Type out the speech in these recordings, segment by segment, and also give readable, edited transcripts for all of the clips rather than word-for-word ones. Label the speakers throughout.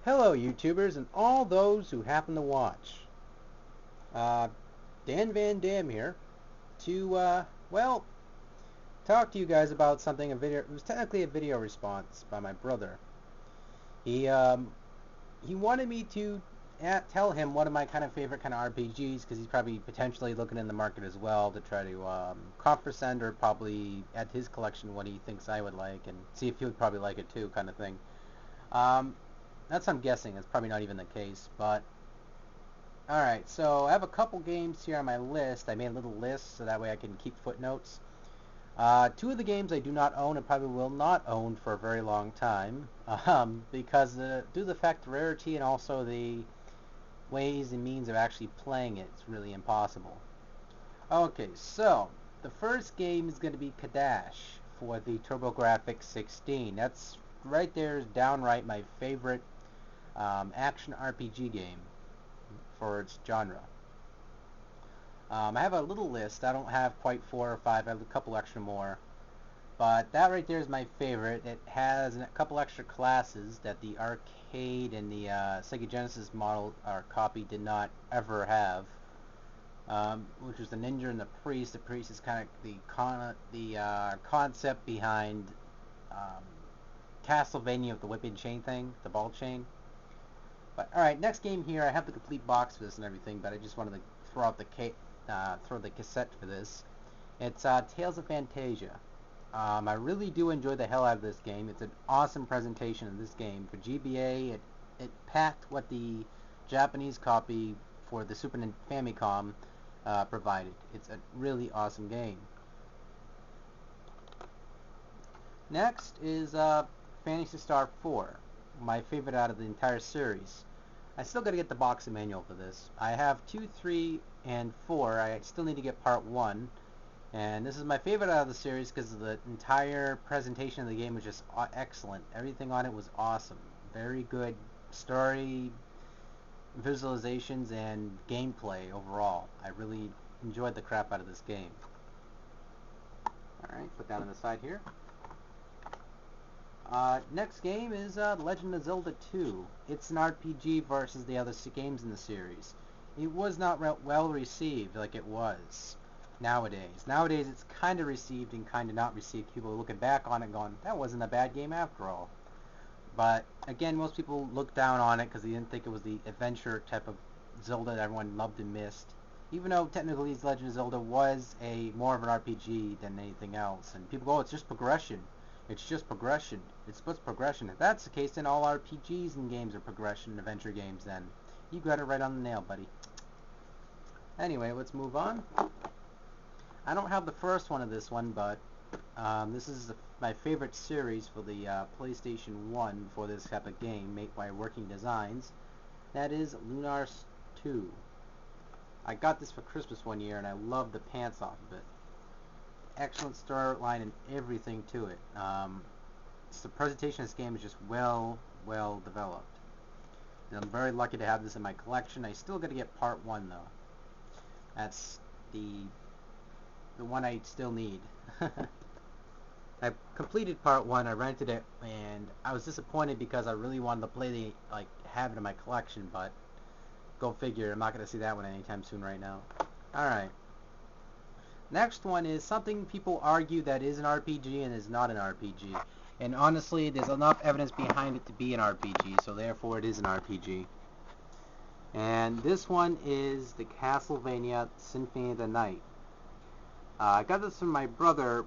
Speaker 1: Hello, YouTubers, and all those who happen to watch. Uh, DanVanDam here to, well, talk to you guys about something, it was technically a video response by my brother. He, um, he wanted me to tell him one of my kind of favorite kind of RPGs, because he's probably potentially looking in the market as well to try to, comprehend or probably add to his collection what he thinks I would like, and see if he would probably like it too, kind of thing. Um, that's what I'm guessing. It's probably not even the case, but alright, so I have a couple games here on my list. I made a little list so that way I can keep footnotes. Two of the games I do not own and probably will not own for a very long time because due to the fact of rarity and also the ways and means of actually playing it, it's really impossible. Okay, so the first game is going to be Kadash for the TurboGrafx 16. That's right there is downright my favorite action RPG game for its genre. I have a little list. I don't have quite 4 or 5. I have a couple extra more. But that right there is my favorite. It has a couple extra classes that the arcade and the Sega Genesis model or copy did not ever have. Which was the ninja and the priest. The priest is kind of the concept behind Castlevania with the whip and chain thing, the ball chain. But alright, next game here. I have the complete box for this and everything, but I just wanted to throw out throw the cassette for this. It's Tales of Phantasia. I really do enjoy the hell out of this game. It's an awesome presentation of this game. For GBA, it packed what the Japanese copy for the Super Famicom provided. It's a really awesome game. Next is Phantasy Star 4, my favorite out of the entire series. I still got to get the box and manual for this. I have 2, 3, and 4. I still need to get part 1. And this is my favorite out of the series because the entire presentation of the game was just excellent. Everything on it was awesome. Very good story, visualizations, and gameplay overall. I really enjoyed the crap out of this game. Alright, put that on the side here. Next game is Legend of Zelda 2. It's an RPG versus the other games in the series. It was not well received like it was nowadays. Nowadays it's kind of received and kind of not received. People are looking back on it going, that wasn't a bad game after all. But again, most people look down on it because they didn't think it was the adventure type of Zelda that everyone loved and missed. Even though technically Legend of Zelda was more of an RPG than anything else. And people go, oh, it's just progression. It's just progression. It's what's progression. If that's the case, then all RPGs and games are progression adventure games then. You got it right on the nail, buddy. Anyway, let's move on. I don't have the first one of this one, but this is my favorite series for the PlayStation 1 for this type of game, made by Working Designs. That is Lunars 2. I got this for Christmas one year, and I loved the pants off of it. Excellent storyline and everything to it. So the presentation of this game is just well developed. And I'm very lucky to have this in my collection. I still got to get part 1 though. That's the one I still need. I completed part 1. I rented it, and I was disappointed because I really wanted to play have it in my collection. But go figure, I'm not going to see that one anytime soon right now. All right. Next one is something people argue that is an RPG and is not an RPG. And honestly, there's enough evidence behind it to be an RPG, so therefore it is an RPG. And this one is the Castlevania Symphony of the Night. I got this from my brother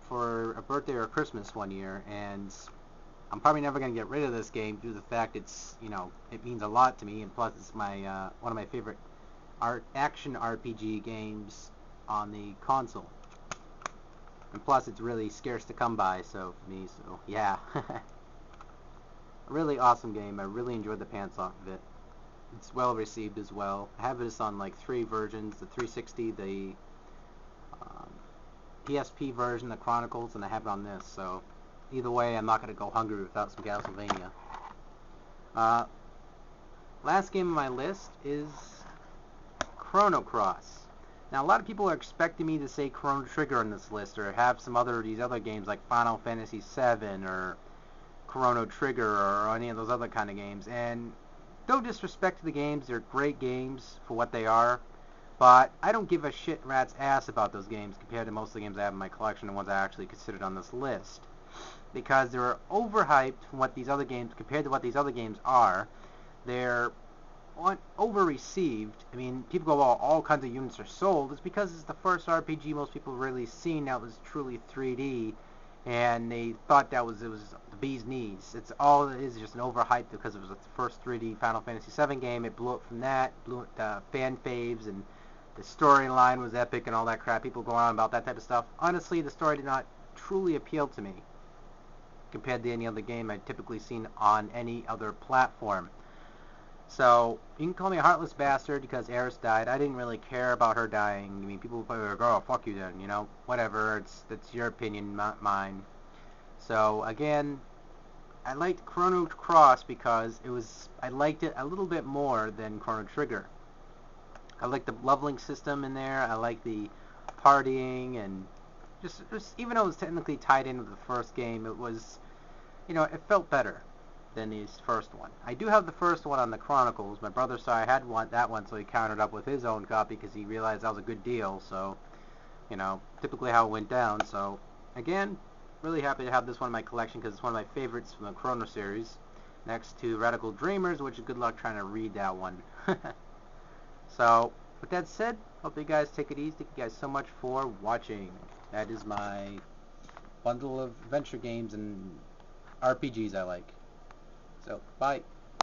Speaker 1: for a birthday or Christmas one year, and I'm probably never going to get rid of this game due to the fact it's, it means a lot to me, and plus it's my one of my favorite action RPG games on the console. And plus it's really scarce to come by, so for me, so yeah. A really awesome game. I really enjoyed the pants off of it. It's well received as well. I have this on 3 versions, the 360, the PSP version, the Chronicles, and I have it on this, so either way I'm not going to go hungry without some Castlevania. Last game on my list is Chrono Cross. Now, a lot of people are expecting me to say Chrono Trigger on this list, or have some these other games like Final Fantasy VII, or Chrono Trigger or any of those other kind of games. And no disrespect to the games, they're great games for what they are. But I don't give a shit rat's ass about those games compared to most of the games I have in my collection and ones I actually considered on this list. Because they're overhyped from what these other games, compared to what these other games are. They're over-received. I mean, people go, well, all kinds of units are sold. It's because it's the first RPG most people really seen that was truly 3D, and they thought it was the bee's knees. It's all it is, just an overhype because it was the first 3D Final Fantasy VII game. It blew up from that, blew it to fan faves, and the storyline was epic and all that crap. People go on about that type of stuff. Honestly, the story did not truly appeal to me compared to any other game I'd typically seen on any other platform. So, you can call me a heartless bastard because Eris died. I didn't really care about her dying. I mean, people would probably like, oh, fuck you then, you know? Whatever, that's your opinion, not mine. So, again, I liked Chrono Cross because I liked it a little bit more than Chrono Trigger. I liked the leveling system in there. I liked the partying, and just even though it was technically tied in with the first game, it was, it felt better than the first one. I do have the first one on the Chronicles. My brother saw I had that one, so he countered up with his own copy because he realized that was a good deal. So, typically how it went down. So, again, really happy to have this one in my collection because it's one of my favorites from the Chrono series. Next to Radical Dreamers, which good luck trying to read that one. So, with that said, hope you guys take it easy. Thank you guys so much for watching. That is my bundle of adventure games and RPGs I like. So, bye.